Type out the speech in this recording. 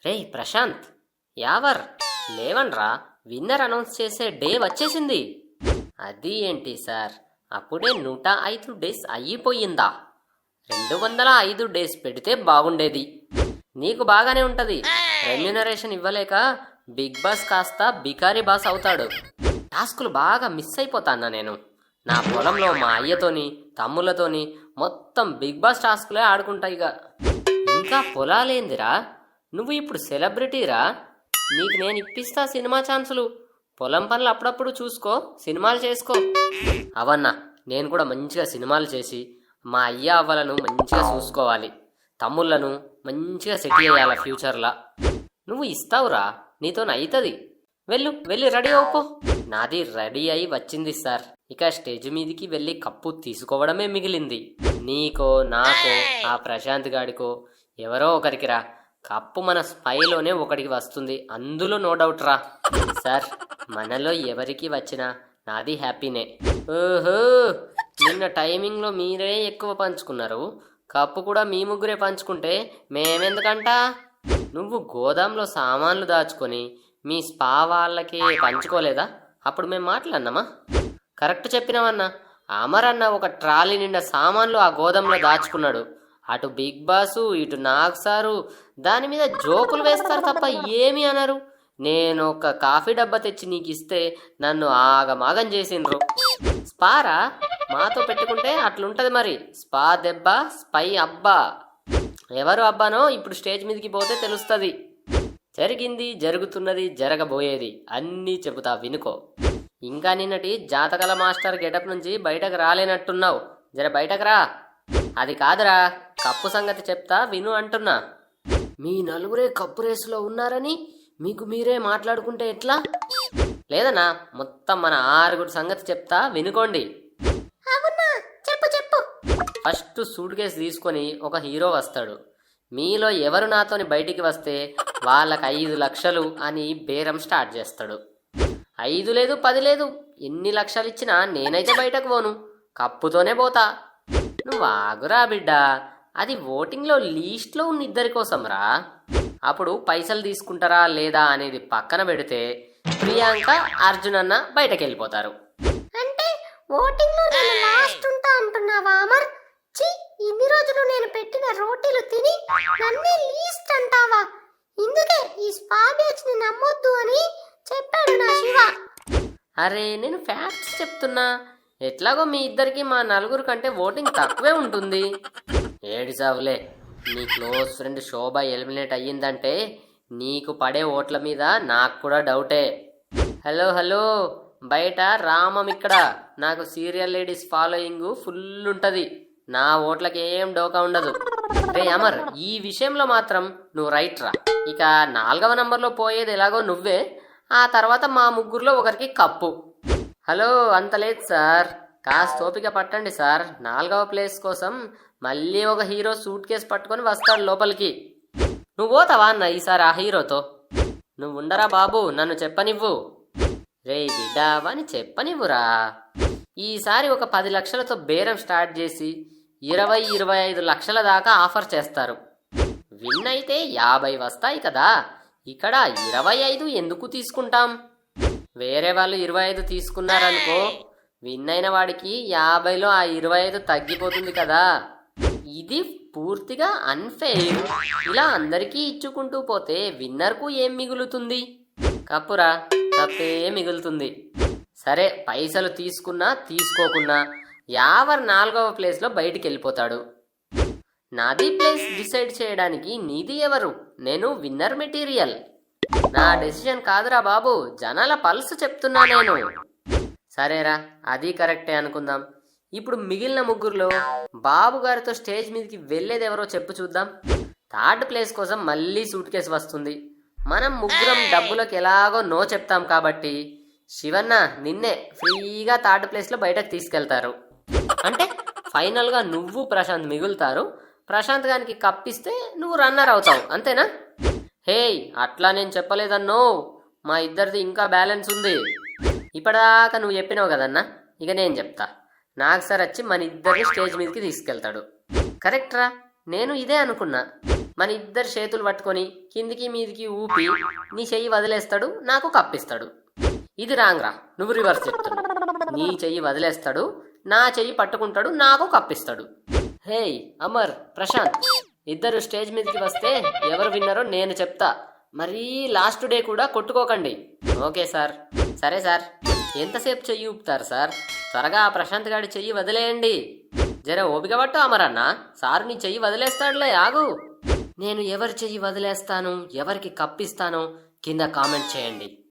రేయ్ Prashanth, Yawar లేవన్రా, winner announce చేసే day వచ్చేసింది. అది ఏంటి సార్, అప్పుడే 105 డేస్ అయిపోయిందా? 205 డేస్ పెడితే బాగుండేది. నీకు బాగానే ఉంటది. రెమ్యూనరేషన్ ఇవ్వలేక బిగ్ బాస్ కాస్త బికారీ బాస్ అవుతాడు. టాస్కులు బాగా మిస్ అయిపోతాన్నా నేను. నా పొలంలో మా అయ్యతోని తమ్ముళ్ళతోని మొత్తం బిగ్ బాస్ టాస్కులే ఆడుకుంటాయిగ. ఇంకా పొలాలేందిరా, నువ్వు ఇప్పుడు సెలబ్రిటీరా. నీకు నేను ఇప్పిస్తా సినిమా ఛాన్సులు. పొలం పనులు అప్పుడప్పుడు చూసుకో, సినిమాలు చేసుకో. అవన్నా, నేను కూడా మంచిగా సినిమాలు చేసి మా అయ్య అవ్వలను మంచిగా చూసుకోవాలి. తమ్ముళ్ళను మంచిగా సెట్ చేయాల ఫ్యూచర్లా. నువ్వు ఇస్తావురా, నీతోనవుతుంది. వెళ్ళి రెడీ అవుకో. నాది రెడీ అయి వచ్చింది సార్. ఇక స్టేజ్ మీదికి వెళ్ళి కప్పు తీసుకోవడమే మిగిలింది. నీకో నాకో ఆ ప్రశాంత్ గాడికో ఎవరో ఒకరికి రా, కప్పు మన స్పైలోనే ఒకడికి వస్తుంది, అందులో నో డౌట్ రా. సార్, మనలో ఎవరికి వచ్చినా నాది హ్యాపీనే. ఓహో, నిన్న టైమింగ్లో మీరే ఎక్కువ పంచుకున్నారు, కప్పు కూడా మీ ముగ్గురే పంచుకుంటే మేమెందుకంట? నువ్వు గోదాంలో సామాన్లు దాచుకొని మీ స్పా వాళ్ళకి పంచుకోలేదా? అప్పుడు మేము మాట్లాడినామా? కరెక్ట్ చెప్పినావన్నా. అమర్ అన్న ఒక ట్రాలీ నిండా సామాన్లు ఆ గోదాంలో దాచుకున్నాడు. అటు బిగ్ బాసు, ఇటు నాగ్ సారు దాని మీద జోకులు వేస్తారు తప్ప ఏమి అనరు. నేను ఒక కాఫీ డబ్బా తెచ్చి నీకు ఇస్తే నన్ను ఆగమాగం చేసిండ్రు. స్పారా మాతో పెట్టుకుంటే అట్లుంటది మరి. స్పా దెబ్బ, స్పై అబ్బా. ఎవరు అబ్బానో ఇప్పుడు స్టేజ్ మీదకి పోతే తెలుస్తుంది. జరిగింది, జరుగుతున్నది, జరగబోయేది అన్నీ చెబుతా వినుకో. ఇంకా నిన్నటి జాతకాల మాస్టర్ గెటప్ నుంచి బయటకు రాలేనట్టున్నావు. జర బయటకు రా. అది కాదురా, కప్పు సంగతి చెప్తా విను అంటున్నా. మీ నలుగురే కప్పు రేసులో ఉన్నారని మీకు మీరే మాట్లాడుకుంటే ఎట్లా? లేదన్నా, మొత్తం మన 6 సంగతి చెప్తా వినుకోండి. ఫస్ట్ సూట్ కేసు తీసుకొని ఒక హీరో వస్తాడు. మీలో ఎవరు నాతోని బయటికి వస్తే వాళ్ళకి 5 లక్షలు అని బేరం స్టార్ట్ చేస్తాడు. 5 లేదు 10 లేదు, ఎన్ని లక్షలు ఇచ్చినా నేనైతే బయటకు పోను, కప్పుతోనే పోతా. నువ్వు ఆగురా బిడ్డ, అది ఓటింగ్లో లీస్ట్లో ఉన్న ఇద్దరి కోసం రా. అప్పుడు పైసలు తీసుకుంటారా లేదా అనేది పక్కన పెడితే ప్రియాంక, అర్జున్ అన్న బయటకు వెళ్ళిపోతారు. అంటే ఓటింగ్లో నేను లాస్ట్ ఉంటా అంటున్నావా అమర్? ఇన్ని రోజులు నేను పెట్టిన రోటీలు తిని నన్నే లీస్ట్ అంటావా? ఇందుకే ఈ స్పా బ్యాచ్ ని నమ్మొద్దు అని చెప్పాడు నా శివ. అరే, నేను ఫ్యాక్ట్స్ చెప్తున్నా. ఎట్లాగో మీ ఇద్దరికి మా 4 కంటే ఓటింగ్ తక్కువే ఉంటుంది. ఏడిసావులే, నీ క్లోజ్ ఫ్రెండ్ శోభ ఎలిమినేట్ అయ్యిందంటే నీకు పడే ఓట్ల మీద నాకు కూడా డౌటే. హలో, బయట రామం ఇక్కడ. నాకు సీరియల్ లేడీస్ ఫాలోయింగ్ ఫుల్ ఉంటుంది. నా ఓట్లకి ఏం డోకా ఉండదు. రే అమర్, ఈ విషయంలో మాత్రం నువ్వు రైట్ రా. ఇక 4వ నంబర్లో పోయేది ఎలాగో నువ్వే. ఆ తర్వాత మా ముగ్గురులో ఒకరికి కప్పు. హలో, అంత లేదు సార్, కాస్త ఓపిక పట్టండి సార్. 4వ ప్లేస్ కోసం మళ్ళీ ఒక హీరో సూట్ కేసు పట్టుకొని వస్తాడు లోపలికి. నువ్వు పోతావా అన్న ఈసారి ఆ హీరోతో? నువ్వు ఉండరా బాబు, నన్ను చెప్పనివ్వు. రే బిడ్డావా అని చెప్పనివ్వురా. ఈసారి ఒక 10 లక్షలతో బేరం స్టార్ట్ చేసి 20-25 లక్షల దాకా ఆఫర్ చేస్తారు. విన్ అయితే 50 వస్తాయి కదా. ఇక్కడ 25 ఎందుకు తీసుకుంటాం? వేరే వాళ్ళు 25 తీసుకున్నారనుకో, విన్ అయిన వాడికి 50లో ఆ 25 తగ్గిపోతుంది కదా. ఇది పూర్తిగా అన్ఫెయిర్. ఇలా అందరికీ ఇచ్చుకుంటూ పోతే విన్నర్కు ఏం మిగులుతుంది? కప్పురా, తప్పే మిగులుతుంది. సరే, పైసలు తీసుకున్నా తీసుకోకున్నా యావర్ 4వ ప్లేస్లో బయటికి వెళ్ళిపోతాడు. నాది ప్లేస్ డిసైడ్ చేయడానికి నీది ఎవరు? నేను విన్నర్ మెటీరియల్. నా డెసిషన్ కాదురా బాబు, జనాల పల్స్ చెప్తున్నా నేను. సరేరా, అది కరెక్టే అనుకుందాం. ఇప్పుడు మిగిలిన ముగ్గురులో బాబు గారితో స్టేజ్ మీదకి వెళ్ళేది ఎవరో చెప్పు చూద్దాం. 3rd ప్లేస్ కోసం మళ్ళీ సూట్ కేసు వస్తుంది. మనం ముగ్గురం డబ్బులకు ఎలాగో నో చెప్తాం కాబట్టి శివన్న నిన్నే ఫ్రీగా 3rd ప్లేస్లో బయటకు తీసుకెళ్తారు. అంటే ఫైనల్గా నువ్వు ప్రశాంత్ మిగులుతారు. ప్రశాంత్ గారికి కప్పిస్తే నువ్వు రన్నర్ అవుతావు, అంతేనా? హేయ్, అట్లా నేను చెప్పలేదన్నో. మా ఇద్దరిది ఇంకా బ్యాలెన్స్ ఉంది. ఇప్పటిదాకా నువ్వు చెప్పినావు కదన్నా, ఇక నేను చెప్తా. నాకు సార్ వచ్చి మన ఇద్దరిని స్టేజ్ మీదకి తీసుకెళ్తాడు. కరెక్ట్రా, నేను ఇదే అనుకున్నా. మన ఇద్దరు చేతులు పట్టుకొని కిందికి మీదికి ఊపి నీ చెయ్యి వదిలేస్తాడు, నాకు కప్పిస్తాడు. ఇది రాంగ్రా, నువ్వు రివర్స్ చెప్తున్నావు. నీ చెయ్యి వదిలేస్తాడు, నా చెయ్యి పట్టుకుంటాడు, నాకు కప్పిస్తాడు. హేయ్ అమర్, ప్రశాంత్, ఇద్దరు స్టేజ్ మీదకి వస్తే ఎవరు విన్నారో నేను చెప్తా. మరీ లాస్ట్ డే కూడా కొట్టుకోకండి. Okay sir. సరే సార్. ఎంతసేపు చెయ్యి ఊపుతారు సార్? త్వరగా ఆ ప్రశాంత్ గారి చెయ్యి వదిలేయండి. జర ఓపిక పట్టు అమరన్న, సారు నీ చెయ్యి వదిలేస్తాడులే, ఆగు. నేను ఎవరి చెయ్యి వదిలేస్తాను, ఎవరికి కప్పిస్తానో కింద కామెంట్ చేయండి.